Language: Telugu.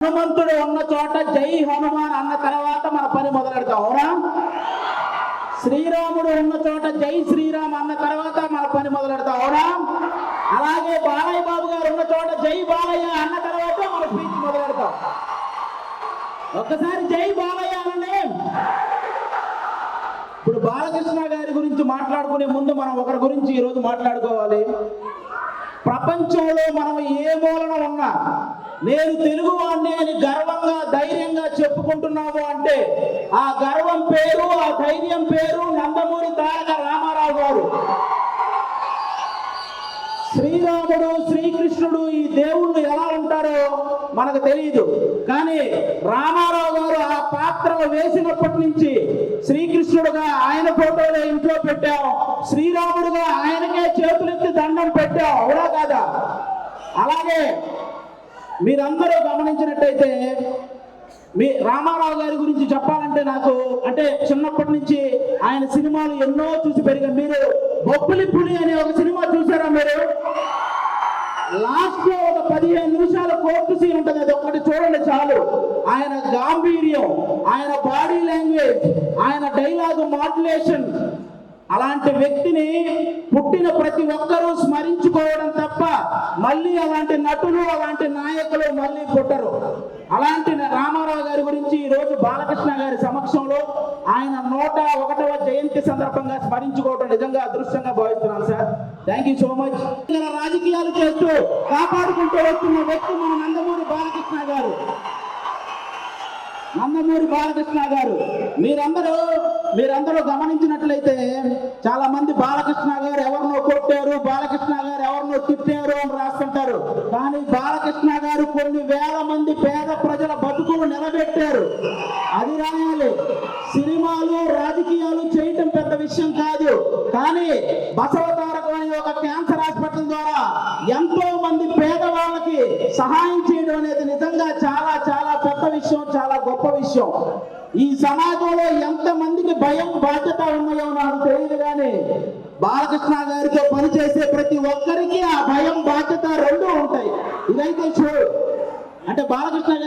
హనుమంతుడు ఉన్న చోట జై హనుమాన్ అన్న తర్వాత మన పని మొదలెడతాం, అవునా? శ్రీరాముడు ఉన్న చోట జై శ్రీరామ్ అన్న తర్వాత మన పని మొదలెడతాం, అవునా? అలాగే బాలయ్య బాబు గారు ఉన్న చోట జై బాలయ్య అన్న తర్వాత మన స్పీచ్ మొదలెడతాం. ఒక్కసారి జై బాలయ్య అనండి. ఇప్పుడు బాలకృష్ణ గారి గురించి మాట్లాడుకునే ముందు మనం ఒకరి గురించి ఈరోజు మాట్లాడుకోవాలి. ప్రపంచంలో మనం ఏ మూలన ఉన్నా నేను తెలుగువాడిని అని గర్వంగా ధైర్యంగా చెప్పుకుంటున్నాము అంటే ఆ గర్వం పేరు, ఆ ధైర్యం పేరు నందమూరి తారక రామారావు గారు. శ్రీరాముడు శ్రీకృష్ణుడు ఈ దేవుళ్ళు ఎలా ఉంటారో మనకు తెలియదు, కానీ రామారావు గారు ఆ పాత్రలు వేసినప్పటి నుంచి శ్రీకృష్ణుడుగా ఆయన ఫోటోలు ఇంట్లో పెట్టాం, శ్రీరాముడుగా ఆయనకే చేతులెత్తి దండం పెట్టాం, అవునా కాదా? అలాగే మీరందరూ గమనించినట్టయితే మీ రామారావు గారి గురించి చెప్పాలంటే నాకు అంటే చిన్నప్పటి నుంచి ఆయన సినిమాలు ఎన్నో చూసి పెరిగాం. మీరు బొబ్బిలి పులి అనే ఒక సినిమా చూసారా? మీరు లాస్ట్ లో ఒక 15 నిమిషాల కోర్టు సీన్ ఉంటుంది, అది ఒక్కటి చూడండి చాలు. ఆయన గాంభీర్యం, ఆయన బాడీ లాంగ్వేజ్, ఆయన డైలాగు మాడ్యులేషన్, అలాంటి వ్యక్తిని పుట్టిన ప్రతి ఒక్కరూ స్మరించుకోవడం తప్ప మళ్ళీ అలాంటి నటులు అలాంటి నాయకులు మళ్ళీ పుట్టరు. అలాంటి రామారావు గారి గురించి ఈరోజు బాలకృష్ణ గారి సమక్షంలో ఆయన 101వ జయంతి సందర్భంగా స్మరించుకోవడం నిజంగా అదృష్టంగా భావిస్తున్నాను sir. Thank you so much. రాజకీయాలు చేస్తూ కాపాడుకుంటూ వస్తున్న వ్యక్తి మన నందమూరి బాలకృష్ణ గారు. నందమూరి బాలకృష్ణ గారు మీరందరూ గమనించినట్లయితే చాలా మంది బాలకృష్ణ గారు ఎవరినో కొట్టారు, బాలకృష్ణ గారు ఎవరినో తిట్టారు అని రాస్తుంటారు. కానీ బాలకృష్ణ గారు కొన్ని వేల మంది పేద ప్రజల బతుకులు నిలబెట్టారు, అది రాయాలి. సినిమాలు రాజకీయాలు చేయటం పెద్ద విషయం కాదు, కానీ బసవతారకం అనే ఒక క్యాన్సర్ హాస్పిటల్ ద్వారా ఎంతో మంది పేదవాళ్ళకి సహాయం చేయడం అనేది నిజంగా చాలా చాలా పెద్ద విషయం, చాలా గొప్ప విషయం. ఈ సమాజంలో ఎంత మందికి భయం బాధ్యత ఉన్నాయో నాకు తెలియదు, కానీ బాలకృష్ణ గారితో పనిచేసే ప్రతి ఒక్కరికి ఆ భయం బాధ్యత రెండూ ఉంటాయి. ఇదైతే షూర్. అంటే బాలకృష్ణ గారి